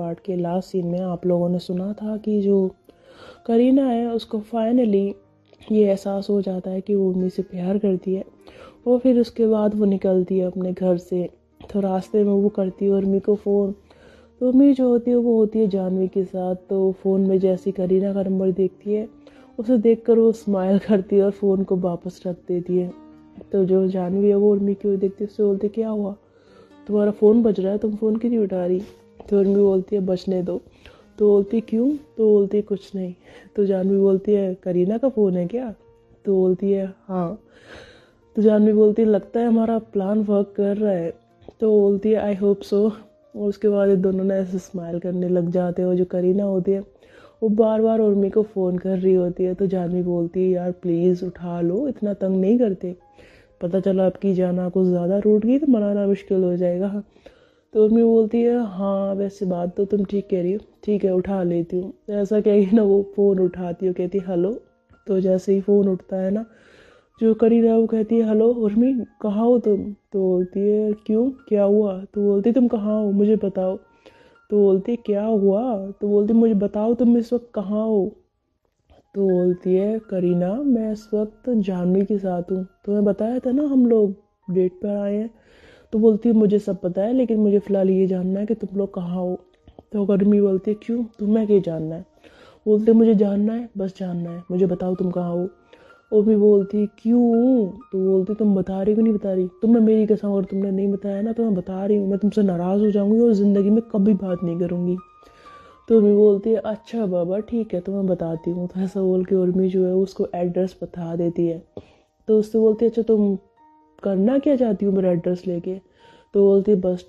Part के last scene में आप लोगों ने सुना था कि जो करीना है उसको फाइनली ये एहसास हो जाता है कि वो उर्मी से प्यार करती है। और फिर उसके बाद वो निकलती है अपने घर से, तो रास्ते में वो करती है उर्मी को फ़ोन। तो उर्मी जो होती है वो होती है जानवी के साथ। तो फ़ोन में जैसी करीना का नंबर देखती है, उसे देखकर वो स्माइल करती है और फ़ोन को वापस रख देती है। तो जो जानवी है वो उर्मी की ओर देखती है, उससे बोलती क्या हुआ, तुम्हारा फ़ोन बज रहा है, तुम फ़ोन क्यों नहीं उठा रही। तो उर्मी बोलती है बजने दो। तो बोलती क्यों, तो बोलती कुछ नहीं। तो जानवी बोलती है करीना का फ़ोन है क्या। तो बोलती है हाँ। तो जानवी बोलती है लगता है हमारा प्लान वर्क कर रहा है। तो बोलती है आई होप सो। और उसके बाद ये दोनों ने ऐसे स्माइल करने लग जाते हैं। और जो करीना होती है वो बार बार उर्मी को फ़ोन कर रही होती है। तो जानवी बोलती है यार प्लीज़ उठा लो, इतना तंग नहीं करते, पता चला आपकी जाना कुछ ज़्यादा रूठ गई तो मनाना मुश्किल हो जाएगा। तो उर्मी बोलती है हाँ वैसे बात तो तुम ठीक कह रही हो, ठीक है उठा लेती हूँ। तो ऐसा कहेगी ना वो फ़ोन उठाती है, कहती है हेलो। तो जैसे ही फ़ोन उठता है ना, जो करीना है वो कहती है हेलो उर्मी कहाँ हो तुम। तो बोलती है क्यों क्या हुआ। तो बोलती तुम कहाँ हो मुझे बताओ। तो बोलती क्या हुआ। तो बोलती मुझे बताओ तुम इस वक्त कहाँ हो। तो बोलती है करीना मैं इस वक्त जानवी के साथ हूँ, तुम्हें बताया था ना हम लोग डेट पर आए हैं। तो बोलती है मुझे सब पता है, लेकिन मुझे फ़िलहाल ये जानना है कि तुम लोग कहाँ हो। तो गर्मी बोलती है क्यों, तुम्हें क्या जानना है। बोलते मुझे जानना है, बस जानना है, मुझे बताओ तुम कहाँ हो। वो भी बोलती क्यों। तो बोलती तुम बता रही क्यों नहीं बता रही, तुमने मेरी कसम अगर तुमने नहीं बताया ना तो मैं बता रही हूँ, मैं तुमसे नाराज़ हो जाऊँगी और ज़िंदगी में कभी बात नहीं करूँगी। तो उर्मी बोलती है अच्छा बाबा ठीक है तो मैं बताती हूँ। तो ऐसा बोल के उर्मी जो है उसको एड्रेस बता देती है। तो उससे बोलती है अच्छा तुम करना क्या चाहती हूँ मेरा एड्रेस लेके। तो बोलती है बस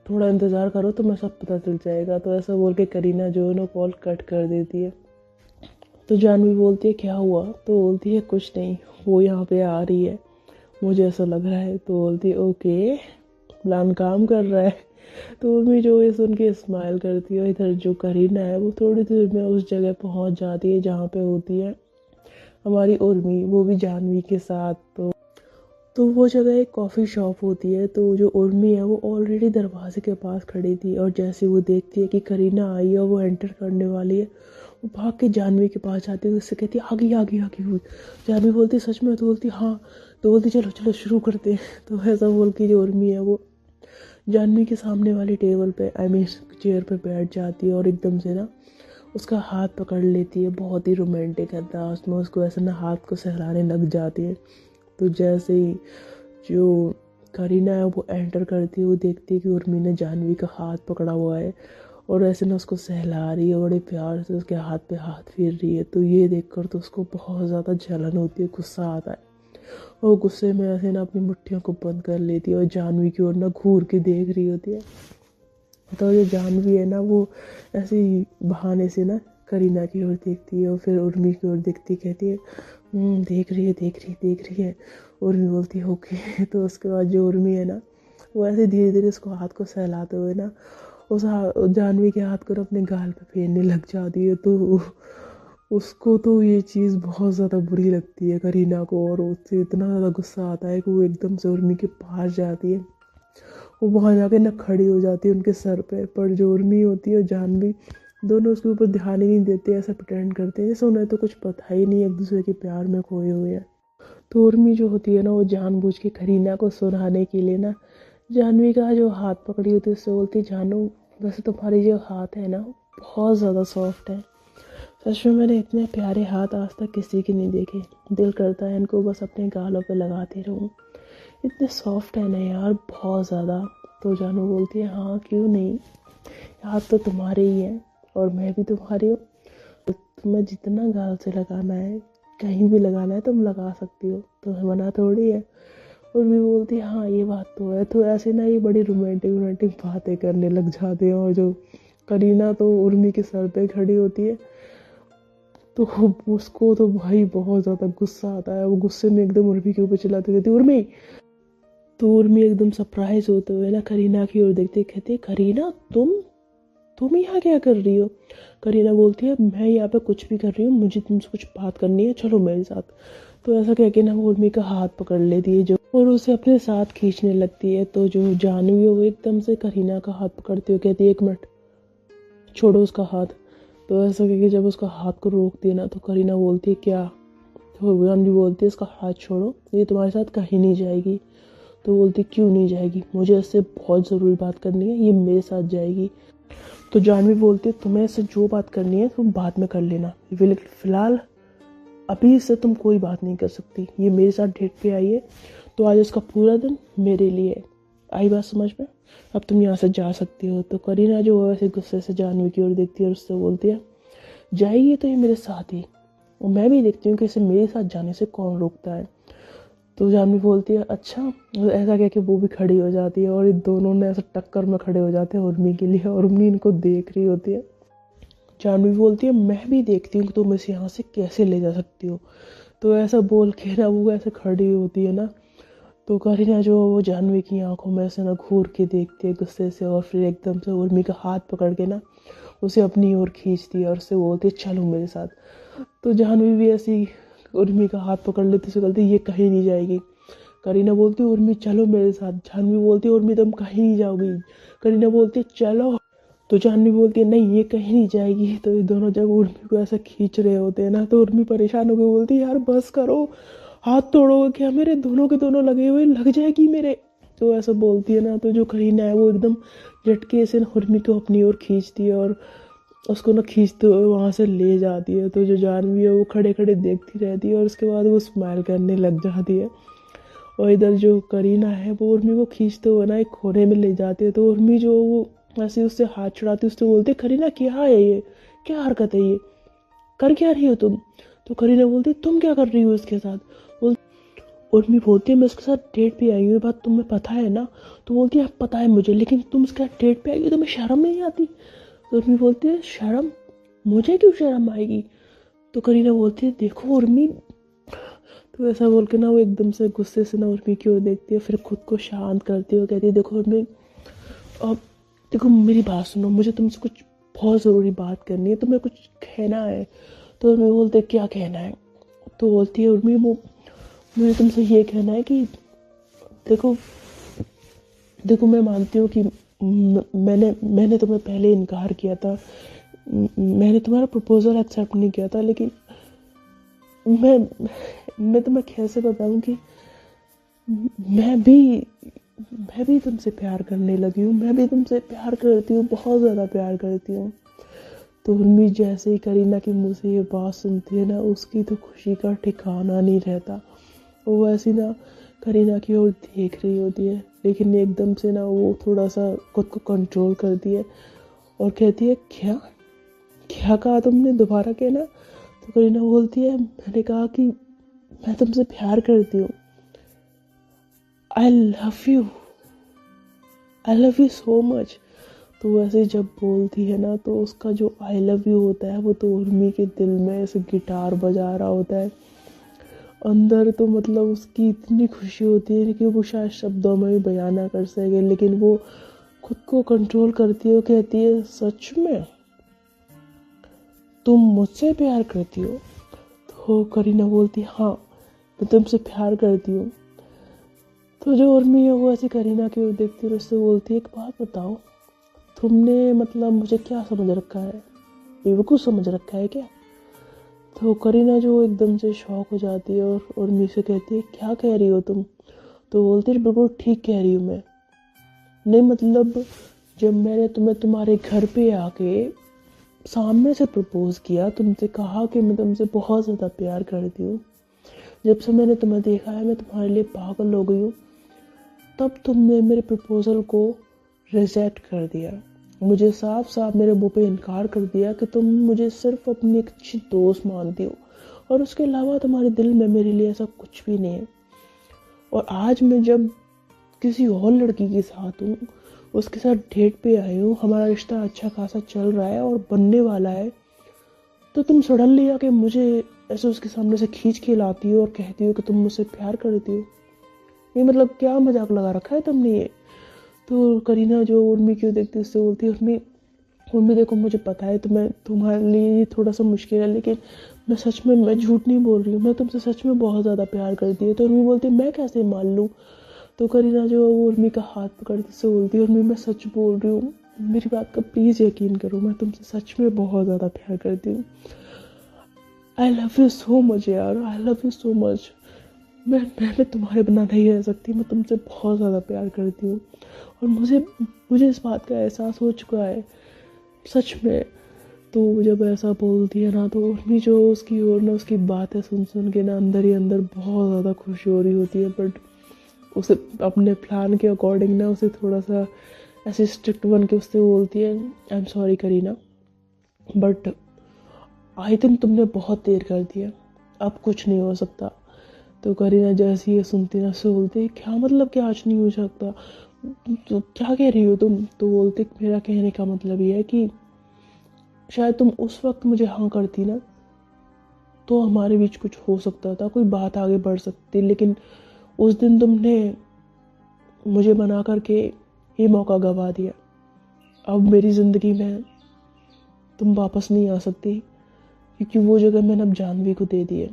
थोड़ा इंतज़ार करो तो मैं सब पता चल जाएगा। तो ऐसा बोल के करीना जो है ना कॉल कट कर देती है। तो जानवी बोलती है क्या हुआ। तो बोलती है कुछ नहीं, वो यहाँ पे आ रही है, मुझे ऐसा लग रहा है। तो बोलती है ओके प्लान काम कर रहा है। तो उर्मी जो है सुन के स्माइल करती है। इधर जो करीना है वो थोड़ी देर में उस जगह पहुंच जाती है जहाँ पे होती है हमारी उर्मी, वो भी जानवी के साथ। तो वो जगह एक कॉफ़ी शॉप होती है। तो जो उर्मी है वो ऑलरेडी दरवाजे के पास खड़ी थी और जैसे वो देखती है कि करीना आई है और वो एंटर करने वाली है, वो भाग के जानवी के पास जाती है, उससे कहती है आ गई आ गई आ गई। जानवी बोलती सच में। तो बोलती हाँ। तो बोलती चलो चलो शुरू करते हैं। तो ऐसा बोल के जो उर्मी है वो जानवी के सामने वाली टेबल पे आई मीन चेयर पे बैठ जाती है और एकदम से ना उसका हाथ पकड़ लेती है। बहुत ही रोमांटिक अंदाज में उसको ऐसे ना हाथ को सहलाने लग जाती है। तो जैसे ही जो करीना है वो एंटर करती है, वो देखती है कि उर्मी ने जानवी का हाथ पकड़ा हुआ है और ऐसे ना उसको सहला रही है, बड़े प्यार से उसके हाथ पे हाथ फेर रही है। तो ये देखकर तो उसको बहुत ज़्यादा जलन होती है, गुस्सा आता है। और गुस्से में ऐसे ना अपनी मुट्ठियों को बंद कर लेती है और जानवी की ओर ना घूर के देख रही होती है। तो ये जानवी है ना वो ऐसे ही बहाने से ना करीना की ओर देखती है और फिर उर्मी की ओर देखती कहती है देख रही है देख रही है देख रही है। उर्मी बोलती है ओके। तो उसके बाद जो उर्मी है ना वो ऐसे धीरे धीरे उसको हाथ को सहलाते हुए ना उस जानवी के हाथ को ना अपने गाल पे फेरने लग जाती है। तो उसको तो ये चीज़ बहुत ज़्यादा बुरी लगती है करीना को, और उससे इतना ज़्यादा गुस्सा आता है कि वो एकदम से उर्मी के पास जाती है। वो वहाँ जाके ना खड़ी हो जाती है उनके सर पे। पर जो उर्मी होती है और जानवी दोनों उसके ऊपर ध्यान ही नहीं देते, ऐसा प्रिटेंड करते हैं जैसे उन्हें तो कुछ पता ही नहीं, एक दूसरे के प्यार में खोए हुए हैं। तो उर्मी जो होती है ना वो जानबूझ के करीना को सुनाने के लिए ना जानवी का जो हाथ पकड़ी होती है उससे बोलती जानू वैसे तुम्हारी जो हाथ है ना बहुत ज़्यादा सॉफ्ट है, सच में मैंने इतने प्यारे हाथ आज तक किसी के नहीं देखे, दिल करता है इनको बस अपने गालों पे लगाती रहूं, इतने सॉफ्ट है ना यार बहुत ज़्यादा। तो जानू बोलती है हाँ क्यों नहीं, हाथ तो तुम्हारे ही है और मैं भी तुम्हारी हूँ, तो तुम्हें जितना गाल से लगाना है कहीं भी लगाना है तुम लगा सकती हो, तुम्हें मना थोड़ी है। और भी बोलती है हाँ ये बात तो है। तो ऐसे ना ये बड़ी रोमांटिक बातें करने लग जाते हैं। और जो करीना तो उर्मी के सर पे खड़ी होती है तो उसको तो भाई बहुत ज़्यादा गुस्सा आता है। वो गुस्से में एकदम उर्मी के ऊपर चिल्लाती रहती है उर्मी। तो उर्मी एकदम सरप्राइज होते हुए ना करीना की ओर देखते कहती है करीना तुम यहाँ क्या कर रही हो। करीना बोलती है मैं यहाँ पे कुछ भी कर रही हूँ, मुझे तुमसे कुछ बात करनी है, चलो मेरे साथ। तो ऐसा कह के ना वो उर्मी का हाथ पकड़ लेती है जो और उसे अपने साथ खींचने लगती है। तो जो जानवी है वो एकदम से करीना का हाथ पकड़ती हुई कहती है एक मिनट छोड़ो उसका हाथ। तो ऐसा करके जब उसका हाथ को रोकती है ना तो करीना बोलती है क्या, तो जानवी बोलती है इसका हाथ छोड़ो, ये तुम्हारे साथ कहीं नहीं जाएगी। तो बोलती क्यों नहीं जाएगी, मुझे इससे बहुत ज़रूरी बात करनी है, ये मेरे साथ जाएगी। तो जानवी बोलती है तुम्हें इससे जो बात करनी है तुम बाद में कर लेना, फिलहाल अभी इससे तुम कोई बात नहीं कर सकती, ये मेरे साथ डेट पे आई है तो आज इसका पूरा दिन मेरे लिए है। आई बात समझ में, अब तुम यहाँ से जा सकती हो। तो करीना जो है वैसे गुस्से से जानवी की ओर देखती है और उससे बोलती है जाएगी तो ये मेरे साथ ही, और मैं भी देखती हूँ कि इसे मेरे साथ जाने से कौन रोकता है। तो जानवी बोलती है अच्छा, ऐसा कह के वो भी खड़ी हो जाती है और ये दोनों ने ऐसा टक्कर में खड़े हो जाते हैं उर्मी के लिए, और उर्मी इनको देख रही होती है। जानवी बोलती है मैं भी देखती हूँ कि तुम इसे यहाँ से कैसे ले जा सकती हो। तो ऐसा बोल के ना वो ऐसे खड़ी होती है ना, तो करीना जो वो जानवी की आंखों में ऐसे ना घूर के देखती है गुस्से से, और फिर एकदम से उर्मी का हाथ पकड़ के ना उसे अपनी ओर खींचती है और उससे बोलती है चलो मेरे साथ। तो जानवी भी ऐसी उर्मी का हाथ पकड़ लेती, उसे बोलती ये कहीं नहीं जाएगी। करीना बोलती है उर्मी चलो मेरे साथ। जानवी बोलती है उर्मी तुम कहीं नहीं जाओगी। करीना बोलती है चलो। तो जानवी बोलती है नहीं ये कहीं नहीं जाएगी। तो ये दोनों जब उर्मी को ऐसा खींच रहे होते हैं ना तो उर्मी परेशान होकर बोलती है यार बस करो, हाथ तोड़ोगे क्या मेरे, दोनों के दोनों लगे हुए, लग जाएगी मेरे। तो ऐसा बोलती है ना तो जो करीना है वो एकदम झटके से उर्मी को अपनी ओर खींचती है और उसको ना खींचते हुए वहाँ से ले जाती है। तो जो जानवी है वो खड़े खड़े देखती रहती है और उसके बाद वो स्माइल करने लग जाती है। और इधर जो करीना है वो उर्मी को खींचते हुए ना एक कोने में ले जाती है। तो उर्मी जो वो ऐसे उससे हाथ छुड़ाती है, उससे बोलती है करीना क्या है ये, क्या हरकत है ये, कर क्या रही हो तुम। तो करीना बोलती है तुम क्या कर रही हो इसके साथ। उर्मी बोलती है मैं उसके साथ डेट पे आई हूँ, ये बात तुम्हें पता है ना। तो बोलती है पता है मुझे, लेकिन तुम उसके साथ डेट पे आई हो, तुम्हें शर्म नहीं आती। तो उर्मी बोलती है शर्म, मुझे क्यों शर्म आएगी। तो करीना बोलती है देखो उर्मी। तो ऐसा बोल के ना वो एकदम से गुस्से से ना उर्मी की ओर देखती है, फिर खुद को शांत करती है और कहती है देखो उर्मी, अब देखो मेरी बात सुनो, मुझे तुमसे कुछ बहुत ज़रूरी बात करनी है, तुम्हें कुछ कहना है। तो उर्मी बोलते क्या कहना है। तो बोलती है उर्मी मुझे तुमसे ये कहना है कि देखो देखो मैं मानती हूँ कि मैंने तुम्हें पहले इनकार किया था, मैंने तुम्हारा प्रपोज़ल एक्सेप्ट नहीं किया था, लेकिन मैं तुम्हें कैसे बताऊँ कि मैं भी तुमसे प्यार करने लगी हूँ, मैं भी तुमसे प्यार करती हूँ, बहुत ज़्यादा प्यार करती हूँ। तो उर्मी जैसे ही करीना के मुँह से ये बात सुनती है ना उसकी तो खुशी का ठिकाना नहीं रहता। वो ऐसी ना करीना की ओर देख रही होती है, लेकिन एकदम से ना वो थोड़ा सा खुद को कंट्रोल करती है और कहती है क्या क्या कहा तुमने, दोबारा कहना। तो करीना बोलती है मैंने कहा कि मैं तुमसे प्यार करती हूँ, I love you so much. तो वैसे जब बोलती है ना तो उसका जो आई लव यू होता है वो तो उर्मी के दिल में ऐसे गिटार बजा रहा होता है अंदर। तो मतलब उसकी इतनी खुशी होती है कि वो शायद शब्दों में भी बयान ना कर सके, लेकिन वो खुद को कंट्रोल करती है, कहती है सच में तुम मुझसे प्यार करती हो। तो करीना बोलती है हाँ मैं तुमसे प्यार करती हूँ। तो जो उर्मी है वो ऐसी करीना की ओर देखती है और उससे बोलती है एक बात बताओ, तुमने मतलब मुझे क्या समझ रखा है, बेवकूफ़ समझ रखा है क्या। तो करीना जो एकदम से शॉक हो जाती है और उर्मी से कहती है क्या कह रही हो तुम। तो बोलती है बिल्कुल ठीक कह रही हूँ मैं, नहीं मतलब जब मैंने तुम्हें तुम्हारे घर पे आके सामने से प्रपोज़ किया, तुमसे कहा कि मैं तुमसे बहुत ज़्यादा प्यार करती हूँ, जब से मैंने तुम्हें देखा है मैं तुम्हारे लिए पागल हो गई हूँ, तब तुमने मेरे प्रपोज़ल को रिजेक्ट कर दिया, मुझे साफ साफ मेरे मुंह पे इनकार कर दिया कि तुम मुझे सिर्फ अपनी एक अच्छी दोस्त मानती हो और उसके अलावा तुम्हारे दिल में मेरे लिए ऐसा कुछ भी नहीं है। और आज मैं जब किसी और लड़की के साथ हूँ, उसके साथ डेट पे आई हूँ, हमारा रिश्ता अच्छा खासा चल रहा है और बनने वाला है, तो तुम सडनली आके मुझे ऐसे उसके सामने से खींच के लाती हो और कहती हो कि तुम मुझसे प्यार करती हो। ये मतलब क्या मजाक लगा रखा है तुमने ये। तो करीना जो उर्मी क्यों देखती है उससे बोलती है उर्मी देखो मुझे पता है तुम्हारे लिए ये थोड़ा सा मुश्किल है, लेकिन मैं झूठ नहीं बोल रही हूँ, मैं तुमसे सच में बहुत ज़्यादा प्यार करती है। तो उर्मी बोलती है मैं कैसे मान लूँ। तो करीना जो उर्मी का हाथ पकड़ती से बोलती है उर्मी मैं सच बोल रही हूँ, मेरी बात का प्लीज़ यकीन करो, मैं तुमसे सच में बहुत ज़्यादा प्यार करती हूँ। I love you so much यार, I love you so much. मैं तुम्हारे बिना नहीं रह सकती, मैं तुमसे बहुत ज़्यादा प्यार करती हूँ। और मुझे इस बात का एहसास हो चुका है सच में। तो जब ऐसा बोलती है ना, तो उर्मी जो उसकी ओर ना, उसकी बातें सुन सुन के ना अंदर ही अंदर बहुत ज़्यादा खुशी हो रही होती है। बट उसे अपने प्लान के अकॉर्डिंग ना, उसे थोड़ा सा ऐसे स्ट्रिक्ट बन के उससे बोलती है, I am sorry Kareena, but I think तुमने बहुत देर कर दिया, अब कुछ नहीं हो सकता। तो करीना जैसे ये सुनती ना, उससे बोलती क्या मतलब कि आज नहीं हो सकता, तो क्या कह रही हो तुम? तो बोलते मेरा कहने का मतलब ये है कि शायद तुम उस वक्त मुझे हाँ करती ना, तो हमारे बीच कुछ हो सकता था, कोई बात आगे बढ़ सकती, लेकिन उस दिन तुमने मुझे मना करके ये मौका गवा दिया। अब मेरी ज़िंदगी में तुम वापस नहीं आ सकती, क्योंकि वो जगह मैंने अब जानवी को दे दी है।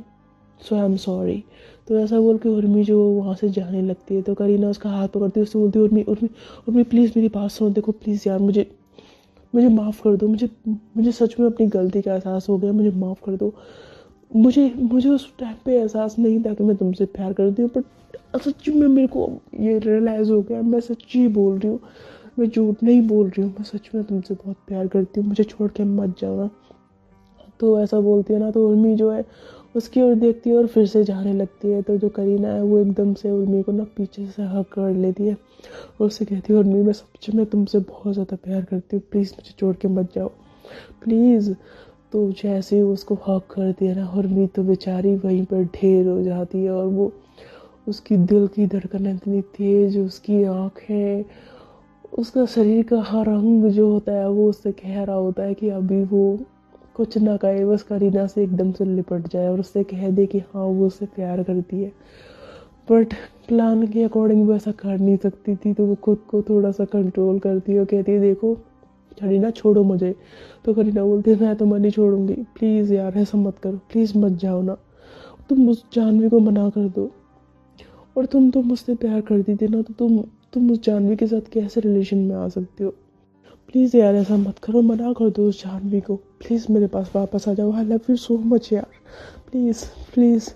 सो आई एम सॉरी। तो ऐसा बोल के उर्मी जो वहाँ से जाने लगती है, तो करीना उसका हाथ पकड़ती है, उससे बोलती है उर्मी उर्मी उर्मी प्लीज़ मेरी बात सुनो, देखो प्लीज़ यार, मुझे मुझे माफ़ कर दो, मुझे सच में अपनी गलती का एहसास हो गया, मुझे माफ़ कर दो। मुझे मुझे उस टाइम पे एहसास नहीं था कि मैं तुमसे प्यार करती हूँ, बट सच में मेरे को ये रियलाइज़ हो गया, मैं सच्ची बोल रही हूँ, मैं झूठ नहीं बोल रही हूँ, मैं सच में तुमसे बहुत प्यार करती हूँ, मुझे छोड़ के मत जाओ ना। तो ऐसा बोलती है ना, तो उर्मी जो है उसकी ओर देखती है और फिर से जाने लगती है। तो जो करीना है वो एकदम से उर्मी को ना पीछे से हक कर लेती है और उससे कहती है, उर्मी मैं सच में तुमसे बहुत ज़्यादा प्यार करती हूँ, प्लीज़ मुझे छोड़ के मत जाओ प्लीज़। तो जैसे ही उसको हक करती है ना, उर्मी तो बेचारी वहीं पर ढेर हो जाती है। और वो उसकी दिल की धड़कन इतनी तेज, उसकी आँखें, उसका शरीर का हर अंग जो होता है वो उससे कह रहा होता है कि अभी वो कुछ ना कहे, बस करीना से एकदम से लिपट जाए और उससे कह दे कि हाँ वो उससे प्यार करती है। बट प्लान के अकॉर्डिंग वो ऐसा कर नहीं सकती थी, तो वो खुद को थोड़ा सा कंट्रोल करती है और कहती है, देखो करीना छोड़ो मुझे। तो करीना बोलती है, मैं तो नहीं छोड़ूंगी, प्लीज़ यार ऐसा मत करो, प्लीज़ मत जाओ ना, तुम उस जानवी को मना कर दो। और तुम तो मुझसे प्यार करती थी ना, तो तुम उस जानवी के साथ कैसे रिलेशन में आ सकती हो? प्लीज़ यार ऐसा मत करो, मना कर दो उस जानवी को, प्लीज़ मेरे पास वापस आ जाओ, आई लव यू सो मच यार, प्लीज़ प्लीज़।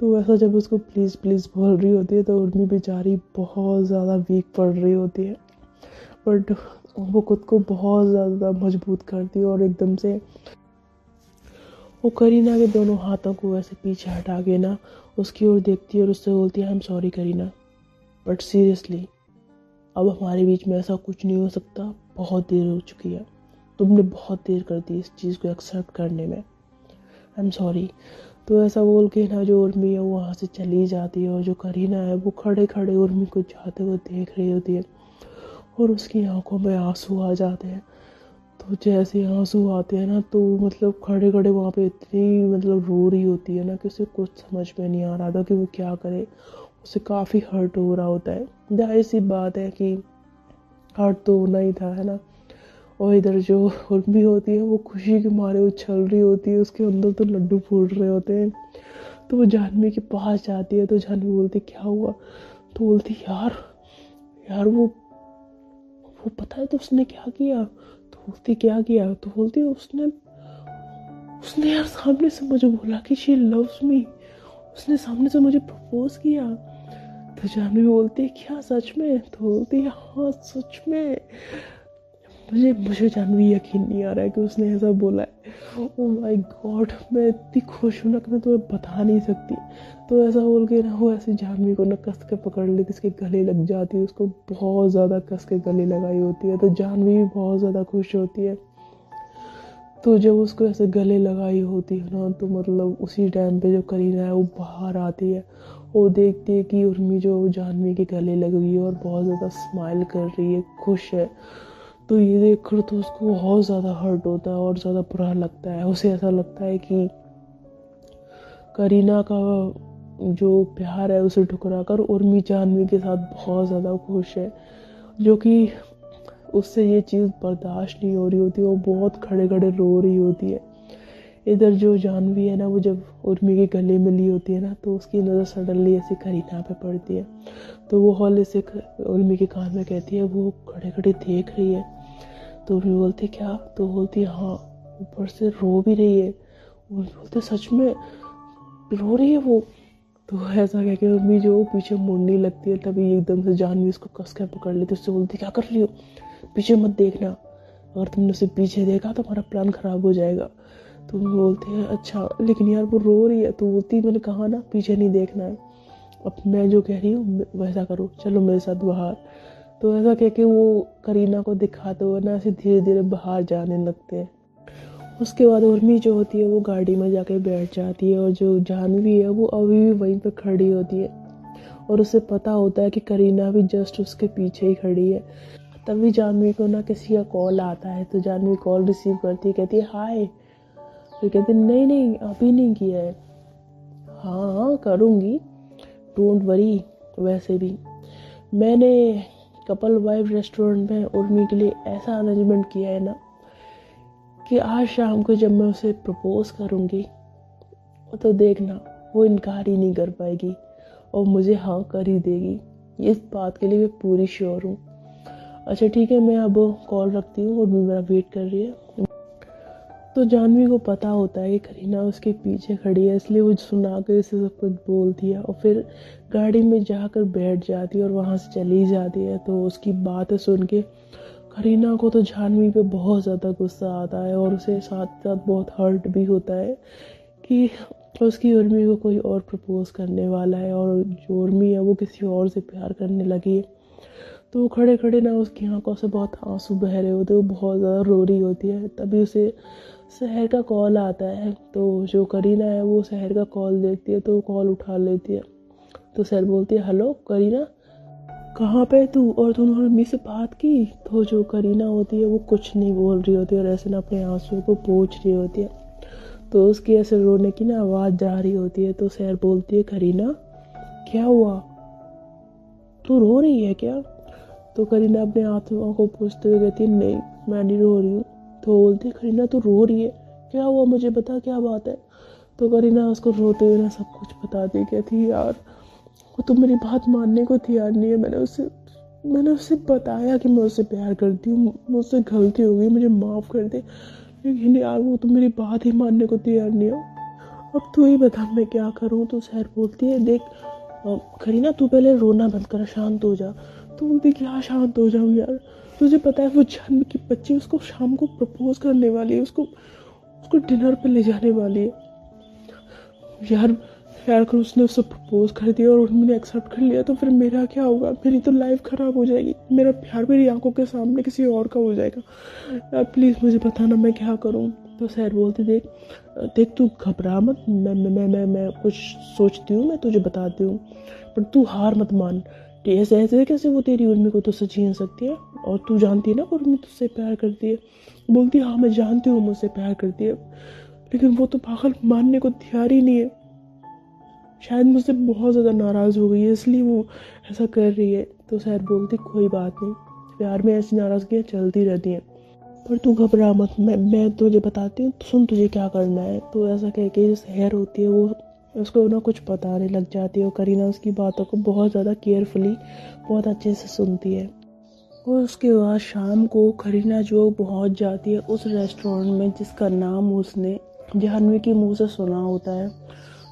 तो ऐसा जब उसको प्लीज़ प्लीज़ बोल रही होती है, तो उर्मी बेचारी बहुत ज़्यादा वीक पड़ रही होती है, बट वो खुद को बहुत ज़्यादा मजबूत करती है और एकदम से वो करीना के दोनों हाथों को ऐसे पीछे हटा के ना उसकी ओर देखती है और उससे बोलती है, I am sorry Kareena, but seriously अब हमारे बीच में ऐसा कुछ नहीं हो सकता, बहुत देर हो चुकी है, तुमने बहुत देर कर दी इस चीज़ को एक्सेप्ट करने में, आई एम सॉरी। तो ऐसा बोल के ना जो उर्मी है वो वहाँ से चली जाती है और जो करीना है वो खड़े खड़े उर्मी को जाते हुए देख रही होती है और उसकी आंखों में आंसू आ जाते हैं। तो जैसे आंसू आते हैं ना, तो मतलब खड़े खड़े वहाँ पे इतनी मतलब रो रही होती है ना कि उसे कुछ समझ में नहीं आ रहा था कि वो क्या करे, उसे काफ़ी हर्ट हो रहा होता है। जाहिर सी बात है कि हर्ट तो होना ही था, है ना। और इधर जो उर्मी होती है वो खुशी के मारे उछल रही होती है, उसके अंदर तो लड्डू फूट रहे होते हैं। तो वो जानवी के पास जाती है, तो जानवी बोलती क्या हुआ? तो बोलती यार यार वो पता है तो उसने क्या किया? तो बोलती क्या किया? तो बोलती उसने उसने यार सामने से मुझे बोला कि शी लव्स मी, उसने सामने से मुझे प्रपोज किया। तो जानवी बोलती है क्या सच में? तो बोलती है हाँ सच में। मुझे जानवी यकीन नहीं आ रहा है कि उसने ऐसा बोला है। ओह माय गॉड, मैं इतनी खुश हूँ ना कि मैं तुम्हें बता नहीं सकती। तो ऐसा बोल के ना वो ऐसे जानवी को ना कस के पकड़ लेती, उसके गले लग जाती है, उसको बहुत ज़्यादा कस के गले लगाई होती है। तो जानवी भी बहुत ज़्यादा खुश होती है। तो जब उसको ऐसे गले लगाई होती है ना, तो मतलब उसी टाइम पे जो करीना है वो बाहर आती है। वो देखती है कि उर्मी जो जानवी के गले लग गई है और बहुत ज़्यादा स्माइल कर रही है, खुश है। तो ये देखकर तो उसको बहुत ज़्यादा हर्ट होता है और ज़्यादा बुरा लगता है। उसे ऐसा लगता है कि करीना का जो प्यार है उसे ठुकरा कर उर्मी जानवी के साथ बहुत ज़्यादा खुश है, जो कि उससे ये चीज़ बर्दाश्त नहीं हो रही होती है। वो बहुत खड़े खड़े रो रही होती है। इधर जो जानवी है ना, वो जब उर्मी के गले में ली होती है ना, तो उसकी नज़र सडनली ऐसी करीना पे पड़ती है। तो वो हौले से उर्मी के कान में कहती है, वो खड़े खड़े देख रही है। तो उर्मी बोलती क्या, तो बोलती हाँ, ऊपर से रो भी रही है। उर्मी बोलते सच में रो रही है वो? तो ऐसा कह के उर्मी जो पीछे मुड़ने लगती है, तभी एकदम से जानवी उसको कस के पकड़ लेती है। उससे बोलती क्या कर रही हो, पीछे मत देखना, अगर तुमने उसे पीछे देखा तो हमारा प्लान खराब हो जाएगा। तो उर्मी बोलती है अच्छा, लेकिन यार वो रो रही है। तो बोलती मैंने कहा ना पीछे नहीं देखना है, अब मैं जो कह रही हूँ वैसा करो, चलो मेरे साथ बाहर। तो ऐसा कह के वो करीना को दिखाते हुए ना ऐसे धीरे धीरे बाहर जाने लगते हैं। उसके बाद उर्मी जो होती है वो गाड़ी में जाके बैठ जाती है, और जो जानवी है वो अभी भी वहीं पे खड़ी होती है, और उसे पता होता है कि करीना भी जस्ट उसके पीछे ही खड़ी है। तभी जानवी को ना किसी का कॉल आता है, तो जानवी कॉल रिसीव करती है, कहती है हाय। तो कहती है नहीं नहीं अभी नहीं किया है। हाँ हाँ करूँगी, डोंट वरी। वैसे भी मैंने कपल वाइफ रेस्टोरेंट में उर्मी के लिए ऐसा अरेंजमेंट किया है ना कि आज शाम को जब मैं उसे प्रपोज करूँगी तो देखना वो इनकार ही नहीं कर पाएगी और मुझे हाँ कर ही देगी। इस बात के लिए मैं पूरी श्योर हूँ। अच्छा ठीक है, मैं अब कॉल रखती हूँ, उर्मी मेरा वेट कर रही है। तो जानवी को पता होता है कि करीना उसके पीछे खड़ी है, इसलिए वो सुना के उसे सब कुछ बोलती है और फिर गाड़ी में जाकर बैठ जाती है और वहाँ से चली जाती है। तो उसकी बातें सुन के करीना को तो जानवी पे बहुत ज़्यादा गुस्सा आता है, और उसे साथ साथ बहुत हर्ट भी होता है कि उसकी उर्मी को कोई और प्रपोज करने वाला है, और जो उर्मी है वो किसी और से प्यार करने लगी है। तो वो खड़े खड़े ना उसकी आंखों से बहुत आंसू बह रहे होते, वो बहुत ज़्यादा रो रही होती है। तभी उसे शहर का कॉल आता है, तो जो करीना है वो शहर का कॉल देखती है, तो वो कॉल उठा लेती है। तो शहर बोलती है हेलो करीना, कहाँ पे तू, और तूने उर्मी से बात की? तो जो करीना होती है वो कुछ नहीं बोल रही होती है और ऐसे ना अपने आंसू को पोंछ रही होती है। तो उसकी ऐसे रोने की ना आवाज़ जा रही होती है। तो शहर बोलती है करीना क्या हुआ, तू रो रही है क्या? तो करीना अपने आंसुओं को पोंछते हुए कहती है नहीं मैं नहीं रो रही हूँ। तो बोलती है करीना तू रो रही है, क्या हुआ मुझे बता क्या बात है? तो करीना उसको रोते हुए ना सब कुछ बताती है, कहती यार वो तो मेरी बात मानने को तैयार नहीं है। मैंने उससे बताया कि मैं उससे प्यार करती हूँ, मुझसे गलती हो गई, मुझे माफ़ कर दे, लेकिन यार वो तो मेरी बात ही मानने को तैयार नहीं है। अब तू ही बता मैं क्या करूँ? तो शहर बोलती है देख करीना तू पहले रोना बंद कर, शांत हो जा। तो बोलती क्या शांत हो जाऊँ यार, तुझे पता है वो जानवी की बच्ची उसको शाम को प्रपोज करने वाली है, उसको उसको डिनर पे ले जाने वाली है यार। यार अगर उसने उससे प्रपोज कर दिया और उन्होंने एक्सेप्ट कर लिया तो फिर मेरा क्या होगा, मेरी तो लाइफ ख़राब हो जाएगी, मेरा प्यार मेरी आंखों के सामने किसी और का हो जाएगा। यार प्लीज़ मुझे बताना मैं क्या करूँ? तो शहर बोलती देख देख तू घबरा मत, मैं कुछ सोचती हूँ, मैं तुझे बताती हूँ, पर तू हार मत मान। ऐसे ऐसे कैसे वो तेरी उर्मी को तुझसे छीन सकती है, और तू जानती है ना उर्मी तुझसे प्यार करती है। बोलती हाँ मैं जानती हूँ मुझसे प्यार करती है, लेकिन वो तो पागल मानने को तैयार ही नहीं है, शायद मुझसे बहुत ज़्यादा नाराज़ हो गई है इसलिए वो ऐसा कर रही है। तो शहर बोलती कोई बात नहीं, प्यार में ऐसी नाराज़गियाँ चलती रहती हैं, पर तू घबरा मत, मैं तुझे बताती हूँ, सुन तुझे क्या करना है। तो ऐसा कह के जो शहर होती है वो उसको ना कुछ बताने लग जाती है, और करीना उसकी बातों को बहुत ज़्यादा केयरफुली बहुत अच्छे से सुनती है। और उसके बाद शाम को करीना जो पहुँच जाती है उस रेस्टोरेंट में जिसका नाम उसने जानवी के मुँह से सुना होता है।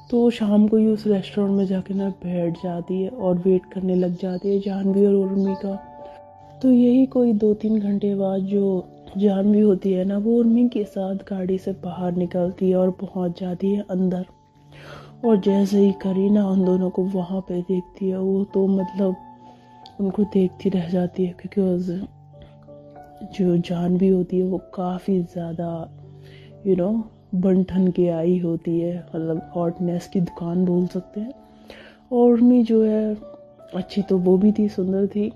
तो शाम को ही उस रेस्टोरेंट में जाके ना बैठ जाती है और वेट करने लग जाती है जानवी और उर्मी का। तो यही कोई 2-3 घंटे बाद जो जानवी होती है ना वो उर्मी के साथ गाड़ी से बाहर निकलती है और पहुंच जाती है अंदर। और जैसे ही करीना उन दोनों को वहाँ पे देखती है वो तो मतलब उनको देखती रह जाती है, क्योंकि जो जानवी होती है वो काफ़ी ज़्यादा बन ठन के आई होती है, मतलब हॉटनेस की दुकान बोल सकते हैं। और उर्मी जो है अच्छी तो वो भी थी, सुंदर थी।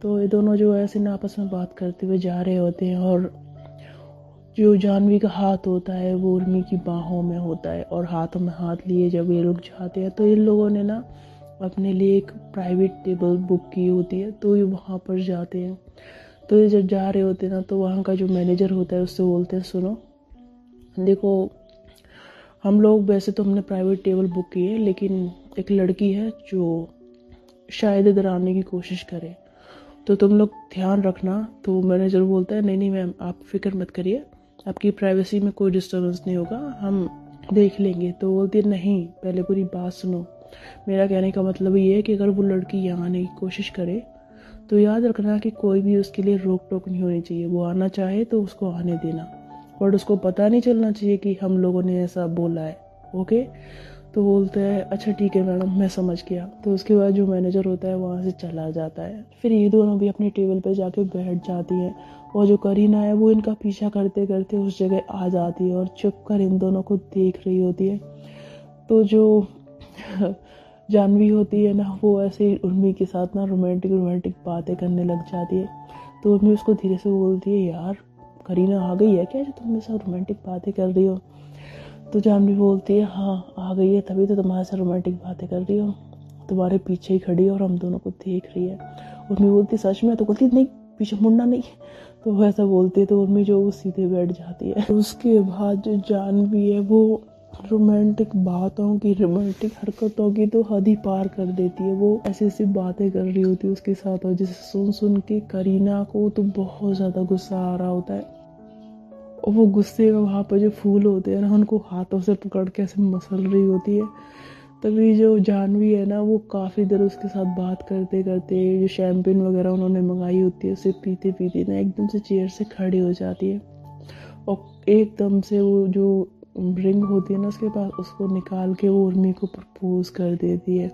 तो ये दोनों जो है ऐसे ना आपस में बात करते हुए जा रहे होते हैं, और जो जानवी का हाथ होता है वो उर्मी की बाहों में होता है, और हाथों में हाथ लिए जब ये लोग जाते हैं तो इन लोगों ने ना अपने लिए एक प्राइवेट टेबल बुक की होती है, तो ये वहाँ पर जाते हैं। तो ये जब जा रहे होते हैं ना तो वहाँ का जो मैनेजर होता है उससे बोलते हैं सुनो देखो हम लोग वैसे तो हमने प्राइवेट टेबल बुक की है, लेकिन एक लड़की है जो शायद इधर आने की कोशिश करे, तो तुम लोग ध्यान रखना। तो मैनेजर बोलता है नहीं नहीं मैम, आप फिक्र मत करिए, आपकी प्राइवेसी में कोई डिस्टर्बेंस नहीं होगा, हम देख लेंगे। तो बोलती है नहीं, पहले पूरी बात सुनो। मेरा कहने का मतलब ये है कि अगर वो लड़की यहाँ आने की कोशिश करे तो याद रखना कि कोई भी उसके लिए रोक टोक नहीं होनी चाहिए। वो आना चाहे तो उसको आने देना, और उसको पता नहीं चलना चाहिए कि हम लोगों ने ऐसा बोला है। ओके। तो बोलते हैं अच्छा ठीक है मैडम, मैं समझ गया। तो उसके बाद जो मैनेजर होता है वहाँ से चला जाता है। फिर ये दोनों भी अपनी टेबल पर जाके बैठ जाती हैं, और जो करीना है वो इनका पीछा करते करते उस जगह आ जाती है और चुप कर इन दोनों को देख रही होती है। तो जो जानवी होती है ना, वो ऐसे ही उर्मी के साथ ना रोमांटिक रोमांटिक बातें करने लग जाती है। तो उर्मी उसको धीरे से बोलती है यार करीना आ गई है क्या जो तुम मेरे साथ रोमांटिक बातें कर रही हो? तो जानवी बोलती है हाँ आ गई है, तभी तो तुम्हारे साथ रोमांटिक बातें कर रही हो, तुम्हारे पीछे ही खड़ी है और हम दोनों को देख रही है। उर्मी बोलती सच में? तो बोलती नहीं, पीछे मुड़ना नहीं। तो वैसा बोलती है तो उर्मी जो वो सीधे बैठ जाती है। उसके बाद जो जानवी है वो रोमांटिक बातों की, रोमांटिक हरकतों की तो हद ही पार कर देती है। वो ऐसी ऐसी बातें कर रही होती है उसके साथ, और जिसे सुन सुन के करीना को तो बहुत ज़्यादा गुस्सा आ रहा होता है। और वो गुस्से में वहाँ पर जो फूल होते हैं ना, उनको हाथों से पकड़ के ऐसे मसल रही होती है। तभी जो जानवी है ना, वो काफ़ी देर उसके साथ बात करते करते जो शैम्पेन वगैरह उन्होंने मंगाई होती है उसे पीते पीते ना एकदम से चेयर से खड़ी हो जाती है, और एकदम से वो जो रिंग होती है ना उसके पास, उसको निकाल के वो उर्मी को प्रपोज कर देती है।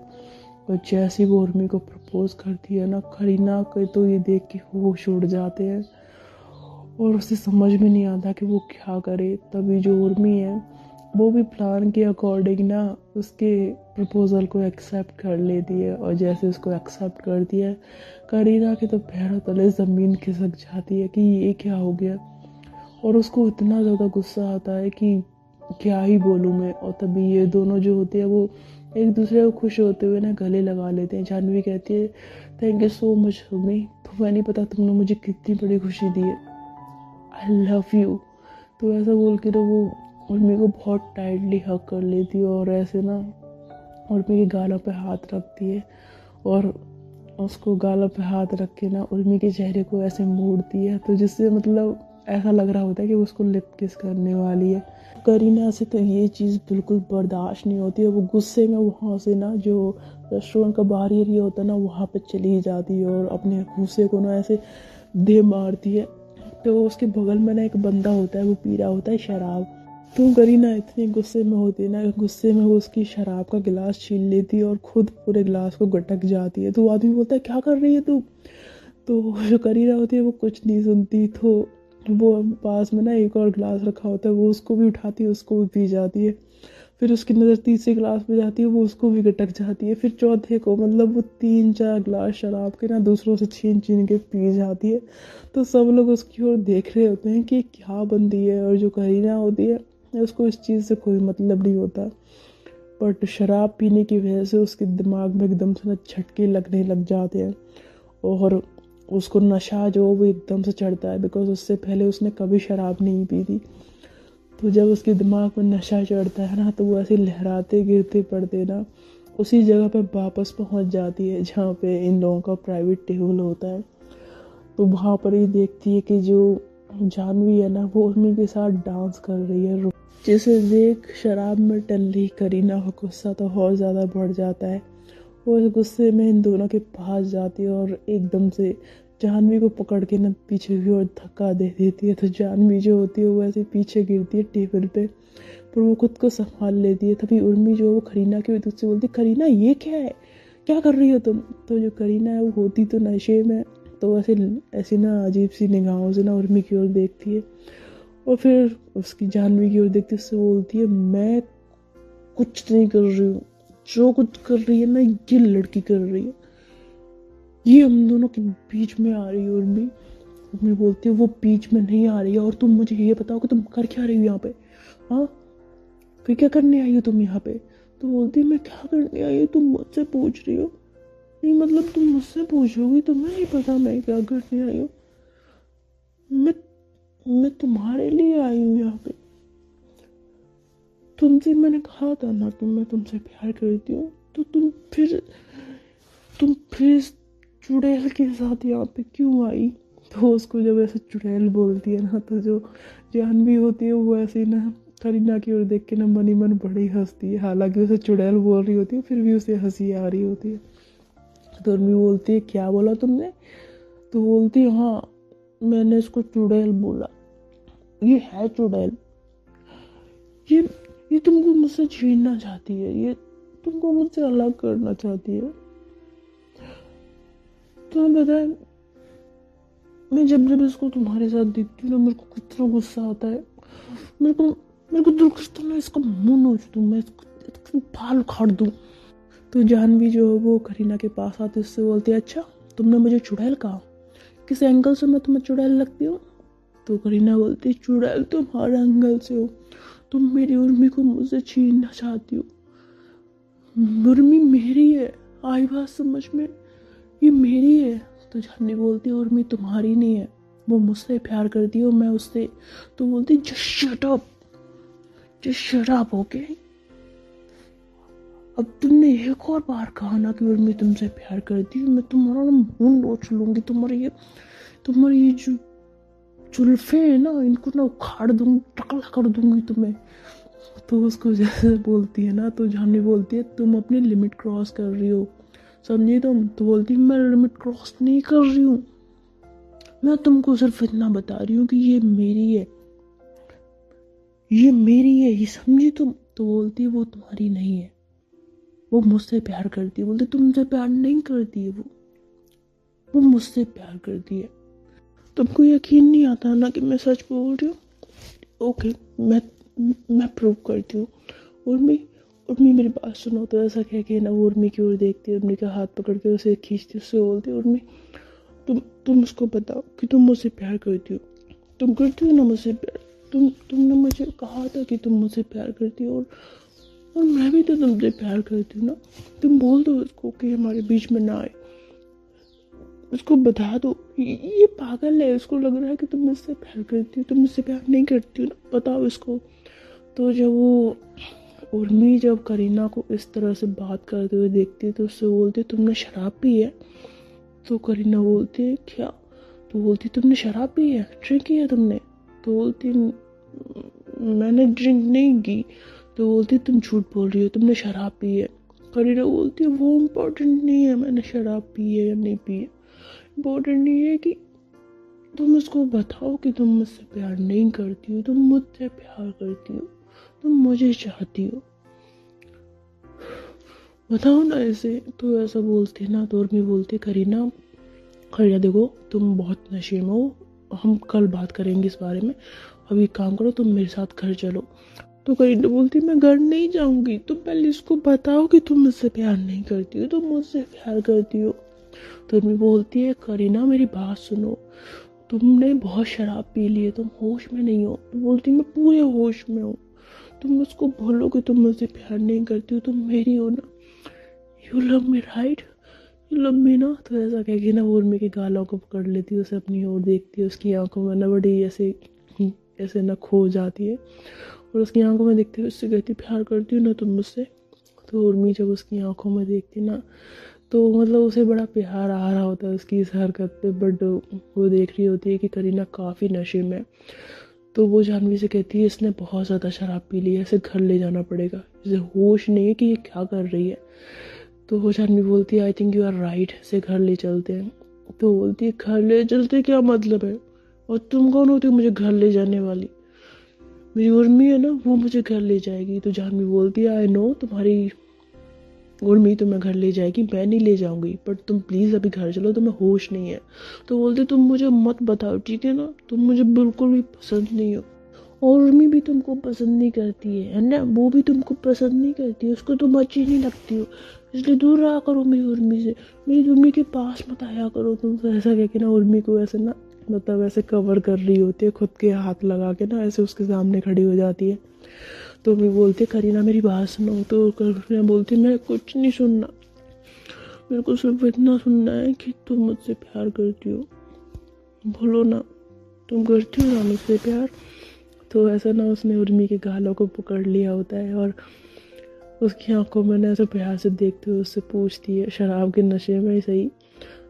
और जैसे वो उर्मी को प्रपोज करती है ना, करीना को तो ये देख के होश उड़ जाते हैं और उसे समझ में नहीं आता कि वो क्या करे। तभी जो उर्मी है वो भी प्लान के अकॉर्डिंग ना उसके प्रपोज़ल को एक्सेप्ट कर लेती है, और जैसे उसको एक्सेप्ट करती है करीना के तो पैरों तले ज़मीन खिसक जाती है कि ये क्या हो गया। और उसको इतना ज़्यादा गुस्सा आता है कि क्या ही बोलूँ मैं। और तभी ये दोनों जो होते हैं वो एक दूसरे को खुश होते हुए ना गले लगा लेते हैं। जानवी कहती है thank you so much Urmi, तुम्हें नहीं पता तुमने मुझे कितनी बड़ी खुशी दी है, आई लव यू। तो ऐसा बोल के ना वो उर्मी को बहुत टाइटली हग कर लेती है, और ऐसे ना उर्मी के गालों पे हाथ रखती है, और उसको गालों पे हाथ रख के ना उर्मी के चेहरे को ऐसे मोड़ती है, तो जिससे मतलब ऐसा लग रहा होता है कि वो उसको लिप किस करने वाली है। करीना से तो ये चीज़ बिल्कुल बर्दाश्त नहीं होती है। वो गुस्से में वहाँ से ना जो रेस्टोरेंट का बाहर एरिया होता है ना वहाँ पे चली जाती है, और अपने गुस्से को ना ऐसे दे मारती है। तो उसके बगल में ना एक बंदा होता है, वो पी रहा होता है शराब। तो करीना इतने गुस्से में होती है ना, गुस्से में वो उसकी शराब का गिलास छीन लेती है और खुद पूरे गिलास को गटक जाती है। तो वो आदमी बोलता है क्या कर रही है तू? तो जो करीना होती है वो कुछ नहीं सुनती, तो वो पास में ना एक और गिलास रखा होता है, वो उसको भी उठाती है, उसको भी पी जाती है। फिर उसकी नज़र तीसरे गिलास पे जाती है, वो उसको भी गटक जाती है। फिर चौथे को, मतलब वो 3-4 गिलास शराब के ना दूसरों से छीन छीन के पी जाती है। तो सब लोग उसकी ओर देख रहे होते हैं कि क्या बंदी है, और जो करीना होती है उसको इस चीज़ से कोई मतलब नहीं होता। बट शराब पीने की वजह से उसके दिमाग में एकदम से ना झटके लगने लग जाते हैं, और उसको नशा जो वो एकदम से चढ़ता है, बिकॉज उससे पहले उसने कभी शराब नहीं पी थी। तो जब उसके दिमाग में नशा चढ़ता है ना, तो वो ऐसे लहराते गिरते पड़ते ना उसी जगह पे वापस पहुंच जाती है जहाँ पे इन लोगों का प्राइवेट टेबल होता है। तो वहाँ पर ही देखती है कि जो जानवी है ना वो उर्मी के साथ डांस कर रही है, जिसे देख शराब में टल्ली करीना का गुस्सा तो और ज़्यादा बढ़ जाता है। वो इस गुस्से में इन दोनों के पास जाती है और एकदम से जानवी को पकड़ के ना पीछे की ओर धक्का दे देती है। तो जानवी जो होती है वो ऐसे पीछे गिरती है टेबल पे, पर वो खुद को संभाल लेती है। तभी उर्मी जो वो करीना की वजह से बोलती करीना ये क्या है, क्या कर रही हो तुम? तो जो करीना है वो होती तो नशे में, तो ऐसे ऐसी ना अजीब सी निगाहों से ना उर्मी की ओर देखती है, और फिर उसकी जानवी की ओर देखती है, उससे बोलती है मैं कुछ नहीं कर रही हूँ, जो कुछ कर रही है ना ये लड़की कर रही है, ये हम दोनों के बीच में आ रही है। उर्मी बोलती है वो बीच में नहीं आ रही है, और तुम मुझे ये बताओ कि तुम कर क्या रही हो यहाँ पे? हाँ, फिर क्या करने आई हो तुम यहाँ पे? तो बोलती है मैं क्या करने आई हूँ, तुम मुझसे पूछ रही हो? नहीं मतलब तुम मुझसे पूछोगी, तुम्हें नहीं पता मैं क्या करने आई हूँ? मैं तुम्हारे लिए आई हूँ यहाँ पे। तुमसे मैंने कहा था ना कि मैं तुमसे प्यार करती हूँ, तो तुम फिर चुड़ैल के साथ यहाँ पे क्यों आई? तो उसको जब ऐसे चुड़ैल बोलती है ना, तो जो जानवी होती है वो ऐसे ही ना करीना की ओर देख के ना मन ही मन बड़ी हंसती है। हालांकि उसे चुड़ैल बोल रही होती है, फिर भी उसे हंसी आ रही होती है। तो उर्मी बोलती है क्या बोला तुमने? तो बोलती है हाँ, मैंने इसको चुड़ैल बोला, ये है चुड़ैल, ये ये तुमको मुझसे छीनना चाहती है, ये तुमको मुझसे अलग करना चाहती है। तुम्हें पता है, मैं जब जब इसको तुम्हारे साथ देखती हूँ ना, मेरे को कितना गुस्सा आता है। मेरे को दिल करता है ना इसका मुंह नोच दूँ, मैं इसको बाल उखाड़ दूँ। तो जानवी जो है वो करीना के पास आती, उससे बोलती है अच्छा तुमने मुझे चुड़ैल कहा, किस एंगल से मैं तुम्हें चुड़ैल लगती हूँ? तो करीना बोलती है चुड़ैल तुम्हारे एंगल से हो, तुम मेरी उर्मी को मुझसे छीनना चाहती हो। उर्मी मेरी है, आई बात समझ में, ये मेरी है। तो जानवी बोलती है उर्मी तुम्हारी नहीं है, वो मुझसे प्यार करती है और मैं उससे। तो बोलती just shut up, just shut up, okay. अब तुमने एक और बार कहा ना कि उर्मी तुमसे प्यार करती है, मैं तुम्हारा ना मुंह नोच लूंगी, तुम्हारी ये जो जुल्फे है ना, इनको ना उखाड़ दूंगी, टकला कर दूंगी तुम्हें। तो उसको जैसे बोलती है ना, तो जानवी बोलती है तुम अपनी लिमिट क्रॉस कर रही हो, समझी तुम? तो बोलती मैं लिमिट क्रॉस नहीं कर रही हूँ, मैं तुमको सिर्फ इतना बता रही हूँ कि ये मेरी है, ये मेरी है, ये समझी तुम? तो बोलती है वो तुम्हारी नहीं है, वो मुझसे प्यार करती है। बोलती तुमसे प्यार नहीं करती है, वो मुझसे प्यार करती है। तुमको यकीन नहीं आता ना कि मैं सच बोल रही हूँ? ओके, मैं प्रूव करती हूँ। उर्मी उर्मी मेरी बात सुनो। तो ऐसा कह के ना वो उर्मी की ओर देखती है, उर्मी का हाथ पकड़ के उसे खींचती, उससे बोलती है उर्मी तुम उसको बताओ कि तुम मुझसे प्यार करती हो, तुम करती हो ना मुझसे प्यार? तुमने मुझे कहा था कि तुम मुझसे प्यार करती हो, और मैं भी तो तुमसे प्यार करती हूँ ना। तुम बोल दो उसको कि हमारे बीच में ना आए, उसको बता दो। ये पागल है, उसको लग रहा है कि तुम मुझसे प्यार करती हो, तुम मुझसे प्यार नहीं करती हो ना, बताओ इसको। तो जब वो उर्मी जब करीना को इस तरह से बात करते हुए देखती है, तो उससे बोलती है तुमने शराब पी है? तो करीना बोलती है क्या? तो बोलती तुमने शराब पी है, ड्रिंक किया तुमने? तो बोलती मैंने ड्रिंक नहीं की। तो बोलती तुम झूठ बोल रही हो, तुमने शराब पी है। करीना बोलती है वो इम्पोर्टेंट नहीं है मैंने शराब पी है या नहीं पी है, इम्पोर्टेंट नहीं है कि तुम उसको बताओ कि तुम मुझसे प्यार नहीं करती हो, तुम मुझसे प्यार करती हो, तुम मुझे चाहती हो, बताओ ना ऐसे। तो ऐसा बोलती ना, तो उर्मी बोलती करीना देखो तुम बहुत नशे में हो, हम कल बात करेंगे इस बारे में, अभी एक काम करो तुम मेरे साथ घर चलो। तो करीना बोलती मैं घर नहीं जाऊंगी, तुम पहले इसको बताओ कि तुम मुझसे प्यार नहीं करती हो, तुम मुझसे प्यार करती हो। तो उर्मी बोलती है करीना मेरी बात सुनो, तुमने बहुत शराब पी ली है, तुम होश में नहीं हो। तो बोलती मैं पूरे होश में हूँ, तुम उसको बोलो कि तुम मुझसे प्यार नहीं करती हो, तुम मेरी हो ना, you love me right, you love me ना। तो ऐसा कह के ना वो उर्मी के गालों को पकड़ लेती है, उसे अपनी ओर देखती है, उसकी आंखों में ना बड़ी ऐसे ना खो जाती है, और उसकी आंखों में देखते हुए उससे कहती प्यार करती हूँ ना तुम मुझसे। तो उर्मी जब उसकी आंखों में देखती ना, तो मतलब उसे बड़ा प्यार आ रहा होता है उसकी इस हरकत पे, बट वो देख रही होती है कि करीना काफ़ी नशे में। तो वो जानवी से कहती है इसने बहुत ज़्यादा शराब पी ली है, इसे घर ले जाना पड़ेगा, इसे होश नहीं है कि ये क्या कर रही है। तो वो जानवी बोलती है I think you are right, इसे घर ले चलते हैं। तो बोलती है घर ले चलते क्या मतलब है, और तुम कौन होती हो मुझे घर ले जाने वाली? मेरी उर्मी है ना, वो मुझे घर ले जाएगी। तो जानवी बोलती है आई नो तुम्हारी उर्मी तुम्हें घर ले जाएगी, मैं नहीं ले जाऊंगी, बट तुम प्लीज़ अभी घर चलो, तुम्हें होश नहीं है। तो बोलते तुम मुझे मत बताओ ठीक है ना, तुम मुझे बिल्कुल भी पसंद नहीं हो, और उर्मी भी तुमको पसंद नहीं करती है ना, वो भी तुमको पसंद नहीं करती है, उसको तुम अच्छी नहीं लगती हो, इसलिए दूर रहा करो मेरी उर्मी से, मेरी उर्मी के पास मत आया करो तुम। तो ऐसा कह के ना उर्मी को ऐसे ना मतलब ऐसे कवर कर रही होती है, खुद के हाथ लगा के ना ऐसे उसके सामने खड़ी हो जाती है। तो मैं बोलती करीना मेरी बात सुनो। तो करीना बोलती मैं कुछ नहीं सुनना, मेरे को सिर्फ इतना सुनना है कि तुम मुझसे प्यार करती हो, बोलो ना तुम करती हो ना मुझसे प्यार। तो ऐसा ना उसने उर्मी के गालों को पकड़ लिया होता है, और उसकी आंखों में ना ऐसे प्यार से देखते हुए उससे पूछती है, शराब के नशे में ही सही,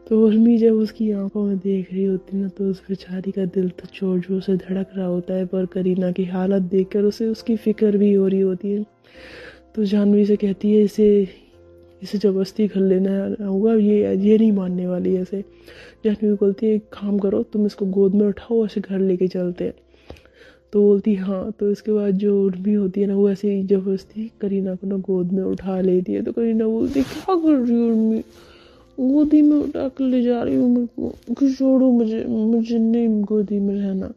तो उर्मी जब उसकी आंखों में देख रही होती ना, तो उस बेचारी का दिल तो जोर जोर से धड़क रहा होता है, पर करीना की हालत देखकर उसे उसकी फिक्र भी हो रही होती है। तो जानवी से कहती है इसे इसे जबरदस्ती घर लेना होगा, ये नहीं मानने वाली है ऐसे। जानवी बोलती है एक काम करो, तुम इसको गोद में उठाओ, ऐसे घर लेके चलते हैं। तो बोलती हाँ। तो इसके बाद जो उर्मी होती है ना, वो ऐसे ही जबरदस्ती करीना को ना गोद में उठा लेती है। तो करीना बोलती है क्या कर रही हो उर्मी, गोदी में उठा कर ले जा रही हूँ मेरे को, छोड़ो मुझे, मुझे नहीं गोदी में रहना।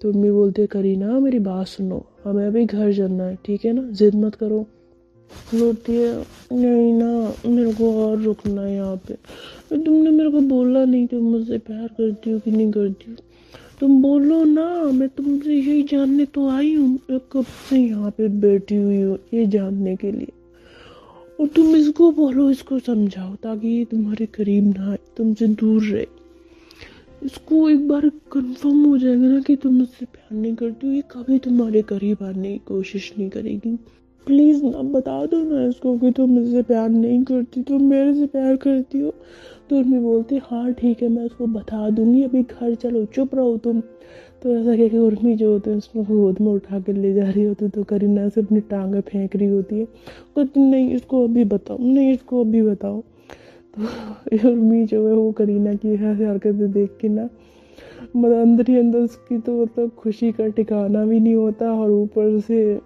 तो उर्मी बोलती है करीना मेरी बात सुनो, हमें अभी घर जाना है, ठीक है ना, जिद मत करो। बोलती है नहीं ना, मेरे को और रुकना है यहाँ पे। तुमने मेरे को बोला नहीं तुम मुझसे प्यार करती हो कि नहीं करती हो, तुम बोलो ना, मैं तुमसे यही जानने तो आई हूँ, मैं कब से यहाँ पे बैठी हुई हूँ ये जानने के लिए। और तुम इसको बोलो, इसको समझाओ ताकि ये तुम्हारे करीब ना आए, तुमसे दूर रहे। इसको एक बार कंफर्म हो जाएगा ना कि तुम मुझसे प्यार नहीं करती हो, ये कभी तुम्हारे करीब आने की कोशिश नहीं करेगी। प्लीज़ ना बता दो ना इसको कि तुम मुझसे प्यार नहीं करती, तुम मेरे से प्यार करती हो। तो उर्मी बोलती हाँ ठीक है, मैं उसको बता दूंगी, अभी घर चलो, चुप रहो तुम। तो ऐसा कह के उर्मी जो होती है उसको गोद में उठा कर ले जा रही होती है। तो करीना से अपनी टांगें फेंक रही होती है, कहती नहीं इसको अभी बताओ, नहीं इसको अभी बताओ। तो उर्मी जो है वो करीना की ऐसी हरकतें देख के ना, मतलब अंदर ही अंदर उसकी तो मतलब खुशी का ठिकाना भी नहीं होता, और ऊपर से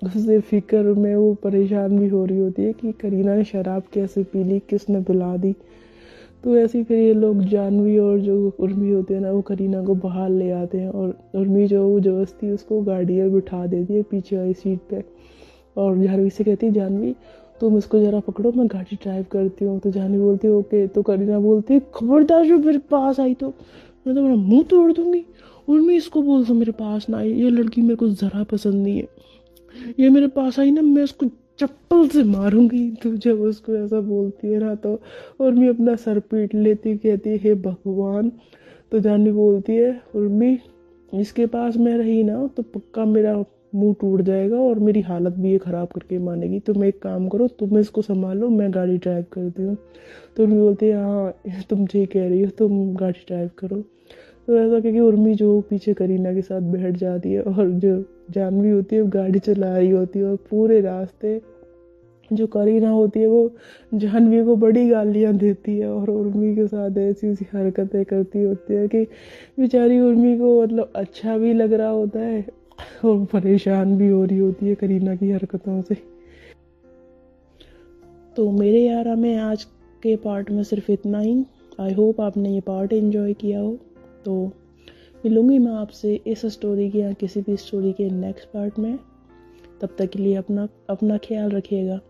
उससे फिक्र में वो परेशान भी हो रही होती है कि करीना ने शराब कैसे पी ली, किसने पिला दी। तो ऐसे ही फिर ये लोग जानवी और जो उर्मी होते हैं ना, वो करीना को बाहर ले आते हैं, और उर्मी जो वो जबरदस्ती उसको गाड़ी में बिठा देती है पीछे वाली सीट पे। और जानवी से कहती है जानवी तुम इसको ज़रा पकड़ो, मैं गाड़ी ड्राइव करती हूँ। तो जानवी बोलती है ओके। तो करीना बोलती है खबरदार जो मेरे पास आई तो मैं तो मेरा मुँह तोड़ दूँगी। उर्मी इसको बोल दो मेरे पास ना आई, ये लड़की मेरे को ज़रा पसंद नहीं है, ये मेरे पास आई ना मैं उसको चप्पल से मारूंगी। तो जब उसको ऐसा बोलती है ना, तो उर्मी अपना सर पीट लेती, कहती है हे भगवान। तो जानवी बोलती है उर्मी इसके पास मैं रही ना तो पक्का मेरा मुंह टूट जाएगा और मेरी हालत भी ये ख़राब करके मानेगी, तुम एक काम करो, तुम इसको संभालो, मैं गाड़ी ड्राइव करती हूँ। तो उर्मी बोलती है हाँ तुम ठीक कह रही हो, तुम गाड़ी ड्राइव करो। तो ऐसा क्योंकि उर्मी जो पीछे करीना के साथ बैठ जाती है, और जो जानवी होती है वो गाड़ी चला रही होती है, और पूरे रास्ते जो करीना होती है वो जानवी को बड़ी गालियां देती है, और उर्मी के साथ ऐसी ऐसी हरकतें करती होती है कि बेचारी उर्मी को मतलब अच्छा भी लग रहा होता है और परेशान भी हो रही होती है करीना की हरकतों से। तो मेरे यारा में आज के पार्ट में सिर्फ इतना ही। आई होप आपने ये पार्ट एंजॉय किया हो। तो मिलूंगी मैं आपसे इस स्टोरी के या किसी भी स्टोरी के नेक्स्ट पार्ट में। तब तक के लिए अपना ख्याल रखिएगा।